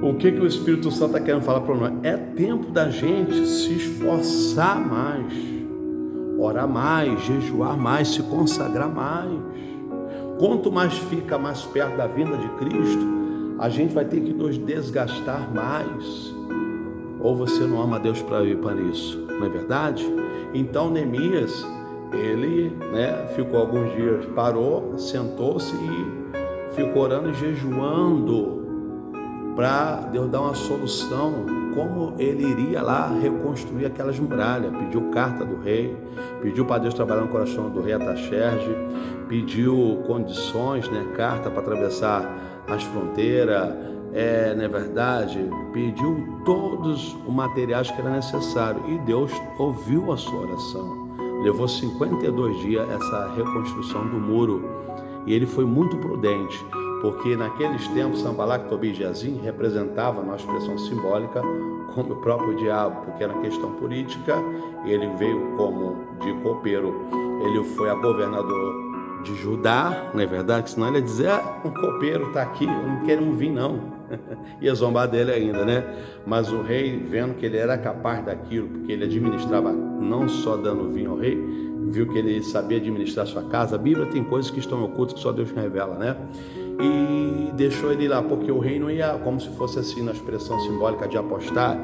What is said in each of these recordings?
O que o Espírito Santo está querendo falar para nós? É tempo da gente se esforçar mais, orar mais, jejuar mais, se consagrar mais. Quanto mais fica mais perto da vinda de Cristo, a gente vai ter que nos desgastar mais. Ou você não ama Deus para isso, não é verdade? Então Neemias, ele ficou alguns dias, parou, sentou-se e ficou orando e jejuando para Deus dar uma solução, como ele iria lá reconstruir aquelas muralhas. Pediu carta do rei, pediu para Deus trabalhar no coração do rei Artaxerxes, pediu condições, carta para atravessar as fronteiras, não é verdade? Pediu todos os materiais que era necessário, e Deus ouviu a sua oração. Levou 52 dias essa reconstrução do muro, e ele foi muito prudente, porque naqueles tempos Sanbalat, Tobias e Gesem representava, na expressão simbólica, como o próprio diabo, porque era questão política. Ele veio como de copeiro, ele foi a governador de Judá, não é verdade? Senão ele ia dizer, um copeiro está aqui, eu não quero vir não, ia zombar dele ainda, Mas o rei, vendo que ele era capaz daquilo, porque ele administrava não só dando vinho ao rei, viu que ele sabia administrar sua casa. A Bíblia tem coisas que estão ocultas que só Deus revela, E deixou ele lá, porque o rei não ia, como se fosse assim, na expressão simbólica de apostar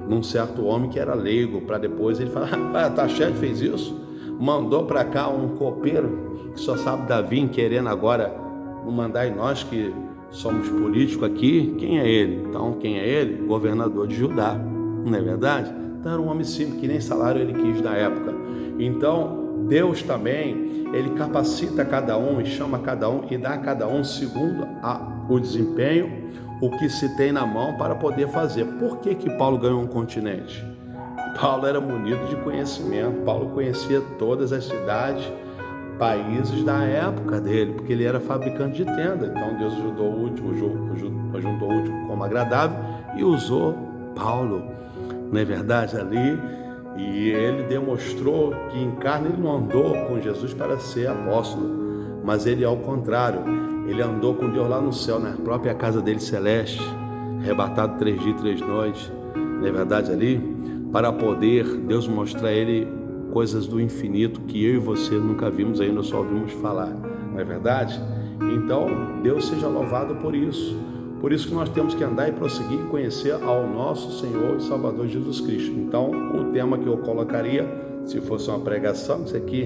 num certo homem que era leigo, para depois ele falar, Artaxerxes fez isso, mandou para cá um copeiro que só sabe dar vinho, querendo agora mandar em nós que somos políticos aqui. Quem é ele? Então, quem é ele? Governador de Judá, não é verdade? Então era um homem simples, que nem salário ele quis na época. Então Deus também, ele capacita cada um e chama cada um e dá a cada um segundo o desempenho, o que se tem na mão para poder fazer. Por que Paulo ganhou um continente? Paulo era munido de conhecimento. Paulo conhecia todas as cidades, países da época dele, porque ele era fabricante de tenda. Então Deus juntou o útil como agradável e usou Paulo, não é verdade, ali. E ele demonstrou que em carne ele não andou com Jesus para ser apóstolo, mas ele, ao contrário, ele andou com Deus lá no céu, na própria casa dele celeste, arrebatado 3 dias e 3 noites, não é verdade, ali, para poder Deus mostrar a ele coisas do infinito que eu e você nunca vimos ainda, só ouvimos falar, não é verdade? Então Deus seja louvado por isso. Por isso que nós temos que andar e prosseguir e conhecer ao nosso Senhor e Salvador Jesus Cristo. Então, o tema que eu colocaria, se fosse uma pregação, isso aqui,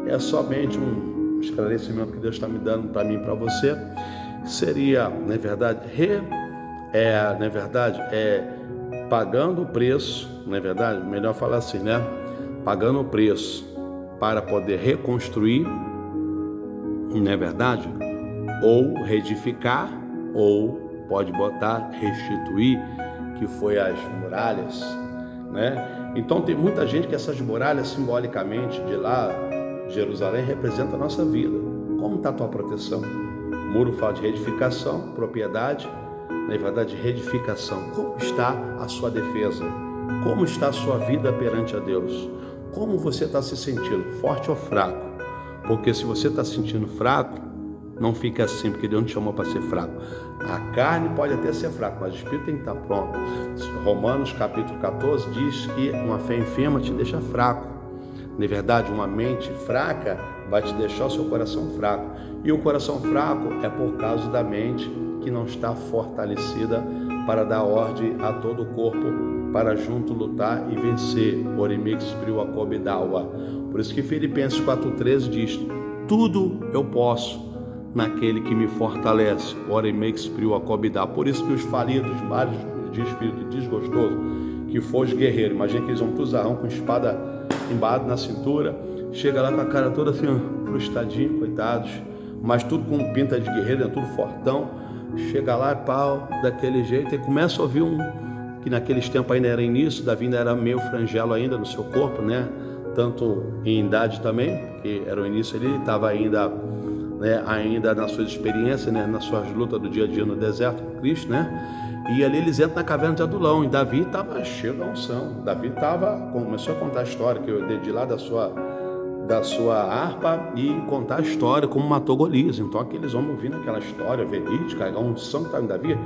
é somente um esclarecimento que Deus está me dando para mim e para você, seria, na verdade, pagando o preço, não é verdade? Melhor falar assim, pagando o preço para poder reconstruir, não é verdade? Ou reedificar, ou pode botar restituir, que foi as muralhas, Então tem muita gente que essas muralhas simbolicamente de lá, Jerusalém, representa a nossa vida. Como está a tua proteção? O muro fala de reedificação, propriedade, na verdade reedificação. Como está a sua defesa? Como está a sua vida perante a Deus? Como você está se sentindo, forte ou fraco? Porque se você está se sentindo fraco, não fica assim, porque Deus não te chamou para ser fraco. A carne pode até ser fraca, mas o espírito tem que estar pronto. Romanos capítulo 14 diz que uma fé enferma te deixa fraco. Na verdade, uma mente fraca vai te deixar o seu coração fraco. E o coração fraco é por causa da mente que não está fortalecida para dar ordem a todo o corpo, para junto lutar e vencer. Orimix priu a cobidawa. Por isso que Filipenses 4,13 diz: tudo eu posso naquele que me fortalece. Orimix priu a cobidawa. Por isso que os falidos, vários de espírito desgostoso, que foram guerreiros, imagina que eles vão cruzarão com espada embaixo na cintura, chega lá com a cara toda assim, frustradinho, coitados, mas tudo com pinta de guerreiro, tudo fortão. Chega lá, pau, daquele jeito, e começa a ouvir que naqueles tempos ainda era início, Davi ainda era meio frangelo ainda no seu corpo, tanto em idade também, porque era o início, ele estava ainda nas suas experiências, nas suas lutas do dia a dia no deserto com Cristo, e ali eles entram na caverna de Adulão, e Davi estava cheio da unção. Davi começou a contar a história, que de lá da sua harpa e contar a história como matou Golias. Então aqueles homens ouvindo aquela história verídica, a unção que estava em Davi,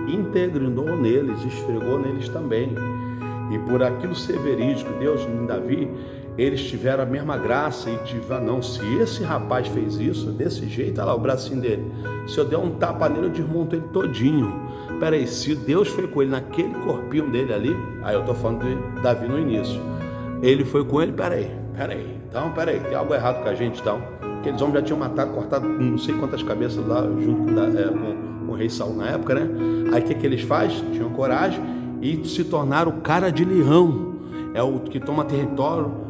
integrinou neles, esfregou neles também. E por aquilo ser verídico, Deus em Davi, eles tiveram a mesma graça e tiveram, não, se esse rapaz fez isso, desse jeito, olha lá o bracinho dele, se eu der um tapa nele, eu desmonto ele todinho. Peraí, se Deus foi com ele naquele corpinho dele ali, aí eu estou falando de Davi no início, ele foi com ele, peraí, tem algo errado com a gente, então. Aqueles homens já tinham matado, cortado não sei quantas cabeças lá, junto com o rei Saul na época, né? Aí o que eles fazem? Tinham coragem e se tornaram o cara de leão, é o que toma território,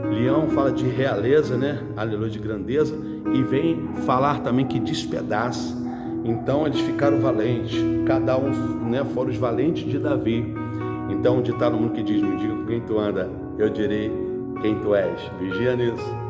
leão fala de realeza, né? Aleluia, de grandeza, e vem falar também que despedaça. Então eles ficaram valentes, cada um, né, foram os valentes de Davi. Então, onde está no mundo que diz, me diga com quem tu anda, eu direi quem tu és. Vigia nisso.